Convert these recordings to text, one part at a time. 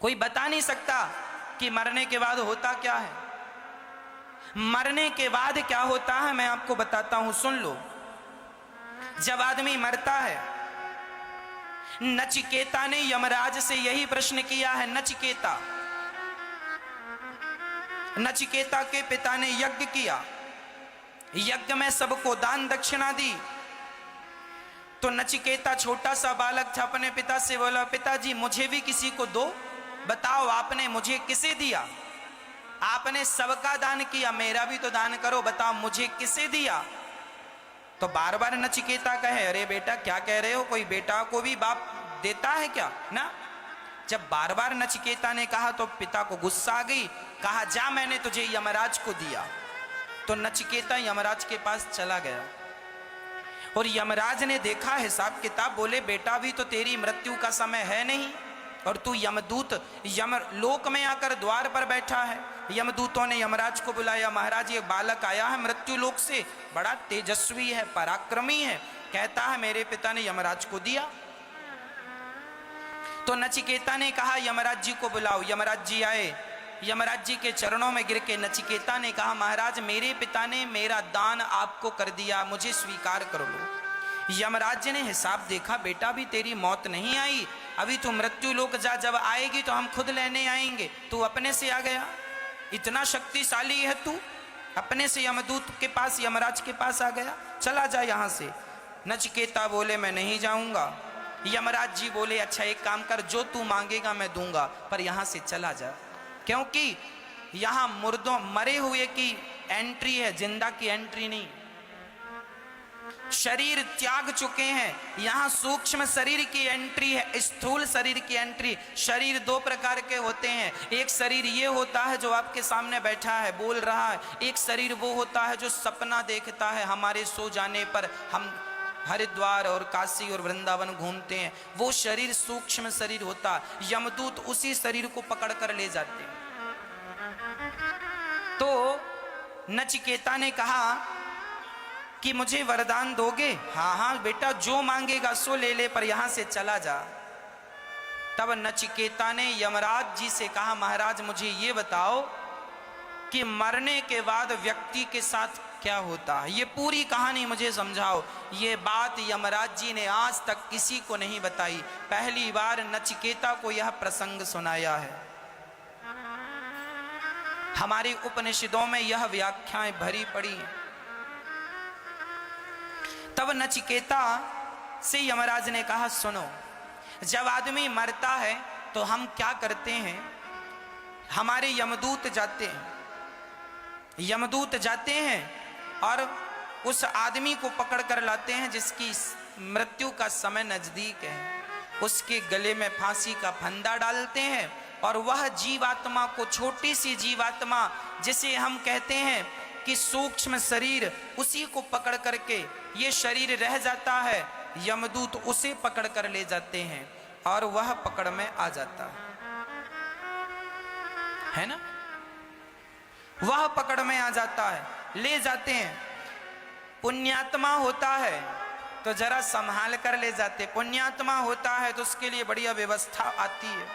कोई बता नहीं सकता कि मरने के बाद होता क्या है। मरने के बाद क्या होता है मैं आपको बताता हूं, सुन लो। जब आदमी मरता है, नचिकेता ने यमराज से यही प्रश्न किया है। नचिकेता के पिता ने यज्ञ किया, यज्ञ में सबको दान दक्षिणा दी। तो नचिकेता छोटा सा बालक था, अपने पिता से बोला, पिताजी मुझे भी किसी को दो, बताओ आपने मुझे किसे दिया? आपने सबका दान किया, मेरा भी तो दान करो, बताओ मुझे किसे दिया? तो बार बार नचिकेता कहे, अरे बेटा क्या कह रहे हो, कोई बेटा को भी बाप देता है क्या? ना। जब बार बार नचिकेता ने कहा तो पिता को गुस्सा आ गई, कहा जा मैंने तुझे यमराज को दिया। तो नचिकेता यमराज के पास चला गया और यमराज ने देखा हिसाब किताब, बोले बेटा भी तो तेरी मृत्यु का समय है नहीं और तू यमदूत यमलोक में आकर द्वार पर बैठा है। यमदूतों ने यमराज को बुलाया, महाराज ये बालक आया है मृत्यु लोक से, बड़ा तेजस्वी है, पराक्रमी है, कहता है मेरे पिता ने यमराज को दिया। तो नचिकेता ने कहा यमराज जी को बुलाओ। यमराज जी आए, यमराज जी के चरणों में गिर के नचिकेता ने कहा, महाराज मेरे पिता ने मेरा दान आपको कर दिया, मुझे स्वीकार कर लो। यमराज जी ने हिसाब देखा, बेटा भी तेरी मौत नहीं आई, अभी तू मृत्यु लोक जा, जब आएगी तो हम खुद लेने आएंगे, तू अपने से आ गया, इतना शक्तिशाली है तू, अपने से यमदूत के पास यमराज के पास आ गया, चला जा यहां से। नचिकेता बोले मैं नहीं जाऊंगा। यमराज जी बोले अच्छा एक काम कर, जो तू मांगेगा मैं दूंगा, पर यहां से चला जा, क्योंकि यहां मुर्दों मरे हुए की एंट्री है, जिंदा की एंट्री नहीं। शरीर त्याग चुके हैं, यहां सूक्ष्म शरीर की एंट्री है, स्थूल शरीर की एंट्री। शरीर दो प्रकार के होते हैं, एक शरीर ये होता है जो आपके सामने बैठा है बोल रहा है, एक शरीर वो होता है जो सपना देखता है, हमारे सो जाने पर हम हरिद्वार और काशी और वृंदावन घूमते हैं, वो शरीर सूक्ष्म शरीर होता। यमदूत उसी शरीर को पकड़ कर ले जाते हैं। तो नचिकेता ने कहा कि मुझे वरदान दोगे? हाँ हाँ बेटा जो मांगेगा सो ले ले, पर यहां से चला जा। तब नचिकेता ने यमराज जी से कहा, महाराज मुझे ये बताओ कि मरने के बाद व्यक्ति के साथ क्या होता है, ये पूरी कहानी मुझे समझाओ। ये बात यमराज जी ने आज तक किसी को नहीं बताई, पहली बार नचिकेता को यह प्रसंग सुनाया है। हमारी उपनिषदों में यह व्याख्याएं भरी पड़ी हैं। तब नचिकेता से यमराज ने कहा, सुनो, जब आदमी मरता है तो हम क्या करते हैं, हमारे यमदूत जाते हैं, यमदूत जाते हैं और उस आदमी को पकड़ कर लाते हैं जिसकी मृत्यु का समय नजदीक है, उसके गले में फांसी का फंदा डालते हैं और वह जीवात्मा को, छोटी सी जीवात्मा जिसे हम कहते हैं कि सूक्ष्म शरीर, उसी को पकड़ करके ये शरीर रह जाता है, यमदूत उसे पकड़ कर ले जाते हैं और वह पकड़ में आ जाता है ना, वह पकड़ में आ जाता है, ले जाते हैं। पुण्यात्मा होता है तो जरा संभाल कर ले जाते, पुण्यात्मा होता है तो उसके लिए बढ़िया व्यवस्था आती है,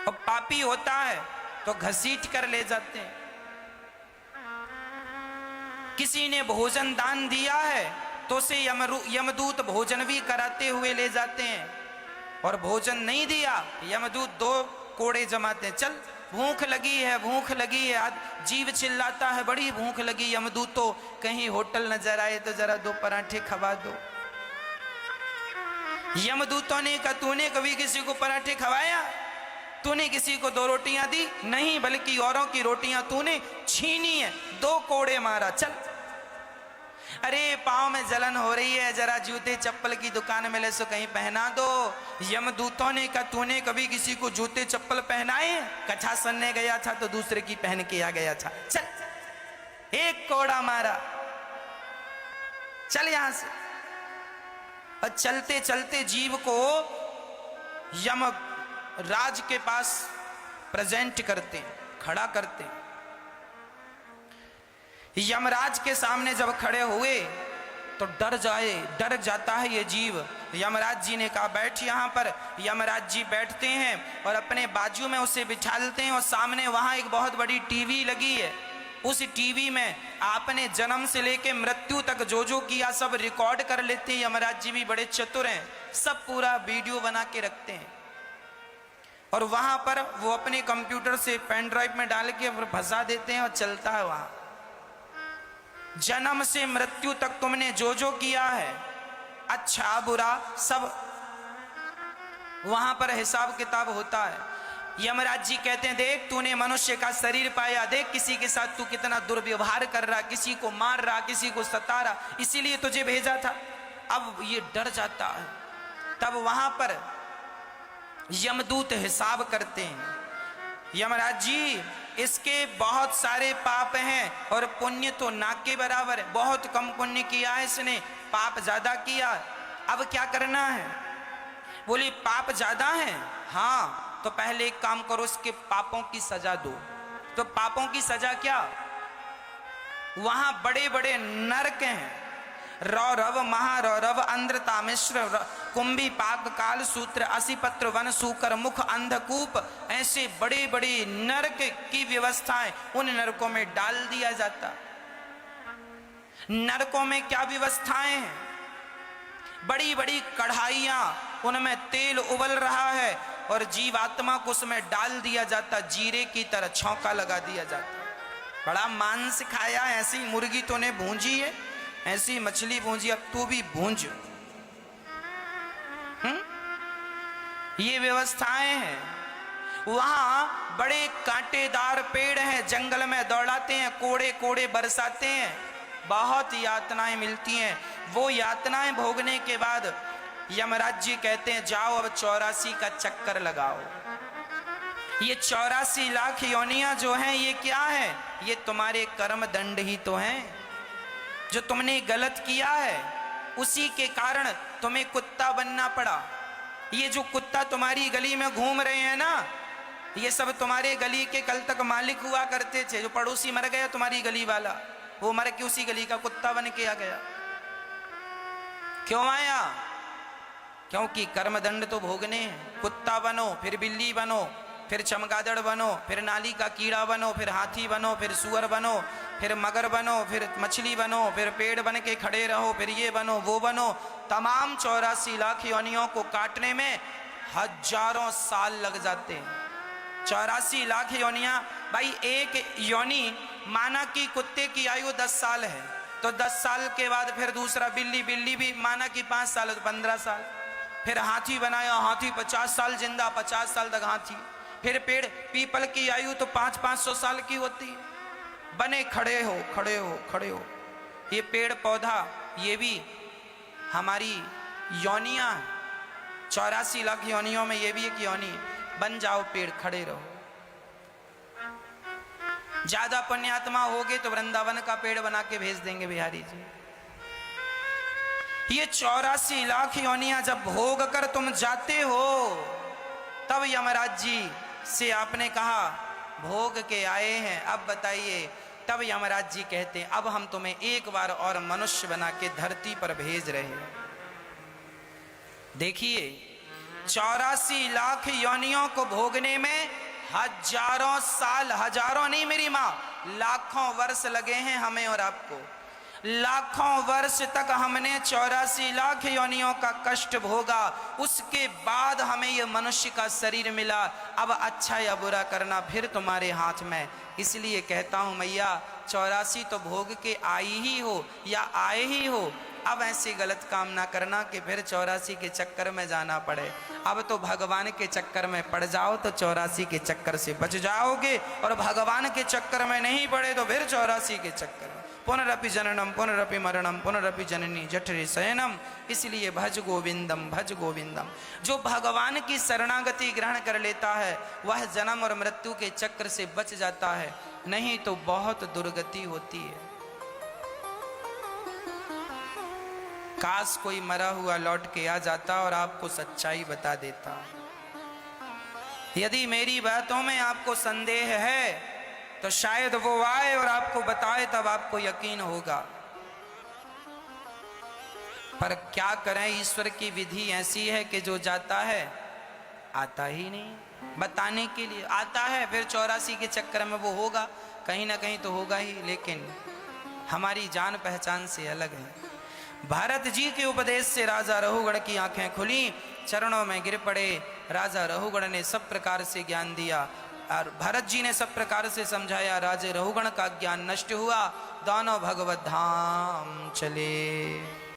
और पापी होता है तो घसीट कर ले जाते हैं। किसी ने भोजन दान दिया है तो उसे यमदूत भोजन भी कराते हुए ले जाते हैं, और भोजन नहीं दिया यमदूत दो कोड़े जमाते हैं, चल भूख लगी है, भूख लगी है, जीव चिल्लाता है बड़ी भूख लगी, यमदूतों कहीं होटल नजर आए तो जरा दो पराठे खवा दो। यमदूतों ने कहा, तूने कभी किसी को पराठे खवाया? तूने किसी को दो रोटियां दी? नहीं, बल्कि औरों की रोटियां तूने छीनी है, दो कोड़े मारा, चल। अरे पाँव में जलन हो रही है, जरा जूते चप्पल की दुकान में ले सो कहीं पहना दो। यमदूतों ने कहा, तूने कभी किसी को जूते चप्पल पहनाए? कछा सनने गया था तो दूसरे की पहन के आ गया था, चल एक कोड़ा मारा, चल यहां से। और चलते चलते जीव को यम राज के पास प्रेजेंट करते, खड़ा करते। यमराज के सामने जब खड़े हुए तो डर जाता है ये जीव। यमराज जी ने कहा बैठ यहाँ पर। यमराज जी बैठते हैं और अपने बाजू में उसे बिठालते हैं और सामने वहाँ एक बहुत बड़ी टीवी लगी है। उस टीवी में आपने जन्म से लेके मृत्यु तक जो जो किया सब रिकॉर्ड कर लेते हैं। यमराज जी भी बड़े चतुर हैं, सब पूरा वीडियो बना के रखते हैं और वहां पर वो अपने कंप्यूटर से पेन ड्राइव में डाल के फंसा देते हैं और चलता है वहां। जन्म से मृत्यु तक तुमने जो जो किया है, अच्छा बुरा, सब वहां पर हिसाब किताब होता है। यमराज जी कहते हैं देख तूने मनुष्य का शरीर पाया, देख किसी के साथ तू कितना दुर्व्यवहार कर रहा, किसी को मार रहा, किसी को सता रहा, इसीलिए तुझे भेजा था। अब ये डर जाता है। तब वहां पर यमदूत हिसाब करते हैं। यमराज जी इसके बहुत सारे पाप हैं और पुण्य तो ना के बराबर है, बहुत कम पुण्य किया है इसने, पाप ज्यादा किया, अब क्या करना है? बोले पाप ज्यादा है, हाँ तो पहले एक काम करो, इसके पापों की सजा दो। तो पापों की सजा क्या? वहां बड़े बड़े नरक हैं, रौरव, महारौरव, अंध्रता, मिश्र, कुंभी, पाक, काल सूत्र, असीपत्र, वन, सूकर, मुख, अंधकूप, ऐसे बड़े बड़े नरक की व्यवस्थाएं उन नरकों में डाल दिया जाता। नरकों में क्या व्यवस्थाएं हैं? बड़ी बड़ी कढ़ाइयां, उनमें तेल उबल रहा है और जीवात्मा को उसमें डाल दिया जाता, जीरे की तरह छौंका लगा दिया जाता। बड़ा मांस खाया, ऐसी मुर्गी तो ने भूंजी है, ऐसी मछली भूंजी, अब तू भी भूंज। ये व्यवस्थाएं हैं। वहां बड़े कांटेदार पेड़ हैं, जंगल में दौड़ाते हैं, कोड़े कोड़े बरसाते हैं, बहुत यातनाएं मिलती हैं। वो यातनाएं भोगने के बाद यमराज जी कहते हैं जाओ अब 84 का चक्कर लगाओ। ये 84 लाख योनियां जो हैं ये क्या है? ये तुम्हारे कर्म दंड ही तो हैं। जो तुमने गलत किया है उसी के कारण तुम्हें कुत्ता बनना पड़ा। ये जो कुत्ता तुम्हारी गली में घूम रहे हैं ना, ये सब तुम्हारे गली के कल तक मालिक हुआ करते थे। जो पड़ोसी मर गया तुम्हारी गली वाला, वो मर के उसी गली का कुत्ता बन के आ गया। क्यों आया? क्योंकि कर्मदंड तो भोगने हैं। कुत्ता बनो, फिर बिल्ली बनो, फिर चमगादड़ बनो, फिर नाली का कीड़ा बनो, फिर हाथी बनो, फिर सुअर बनो, फिर मगर बनो, फिर मछली बनो, फिर पेड़ बन के खड़े रहो, फिर ये बनो वो बनो। तमाम 84 लाख योनियों को काटने में हजारों साल लग जाते हैं। 84 लाख योनियां, भाई एक योनि माना कि कुत्ते की आयु 10 साल है, तो 10 साल के बाद फिर दूसरा बिल्ली, बिल्ली भी माना कि 5 साल है तो 15 साल, फिर हाथी बनाया, हाथी 50 साल जिंदा, 50 साल तक हाथी, फिर पेड़, पीपल की आयु तो 500-500 साल की होती है। बने खड़े हो खड़े हो खड़े हो। ये पेड़ पौधा ये भी हमारी योनियां, 84 लाख योनियों में ये भी एक योनि। बन जाओ पेड़, खड़े रहो। ज्यादा पुण्यात्मा होगे तो वृंदावन का पेड़ बना के भेज देंगे बिहारी जी। ये 84 लाख योनियां जब भोग कर तुम जाते हो, तब यमराज जी से आपने कहा भोग के आए हैं, अब बताइए। तब यमराज जी कहते हैं अब हम तुम्हें एक बार और मनुष्य बना के धरती पर भेज रहे हैं। देखिए 84 लाख योनियों को भोगने में हजारों साल, हजारों नहीं मेरी माँ, लाखों वर्ष लगे हैं हमें और आपको। लाखों वर्ष तक हमने 84 लाख योनियों का कष्ट भोगा, उसके बाद हमें यह मनुष्य का शरीर मिला। अब अच्छा या बुरा करना फिर तुम्हारे हाथ में। इसलिए कहता हूं मैया 84 तो भोग के आई ही हो या आए ही हो, अब ऐसी गलत काम ना करना कि फिर 84 के चक्कर में जाना पड़े। अब तो भगवान के चक्कर में पड़ जाओ तो 84 के चक्कर से बच जाओगे, और भगवान के चक्कर में नहीं पड़े तो फिर 84 के चक्कर में। पुनरपि जननम पुनरपि मरणम पुनरपि जननी जठरे शयनम। इसलिए भज गोविंदम भज गोविंदम। जो भगवान की शरणागति ग्रहण कर लेता है वह जन्म और मृत्यु के चक्र से बच जाता है, नहीं तो बहुत दुर्गति होती है। काश कोई मरा हुआ लौट के आ जाता और आपको सच्चाई बता देता। यदि मेरी बातों में आपको संदेह है तो शायद वो आए और आपको बताए, तब आपको यकीन होगा। पर क्या करें, ईश्वर की विधि ऐसी है कि जो जाता है आता ही नहीं। बताने के लिए आता है, फिर 84 के चक्कर में वो होगा, कहीं ना कहीं तो होगा ही, लेकिन हमारी जान पहचान से अलग है। भारत जी के उपदेश से राजा रहुगढ़ की आंखें खुली, चरणों में गिर पड़े। राजा रहुगढ़ ने सब प्रकार से ज्ञान दिया और भरत जी ने सब प्रकार से समझाया। राजे रहुगढ़ का ज्ञान नष्ट हुआ, दोनों भगवत धाम चले।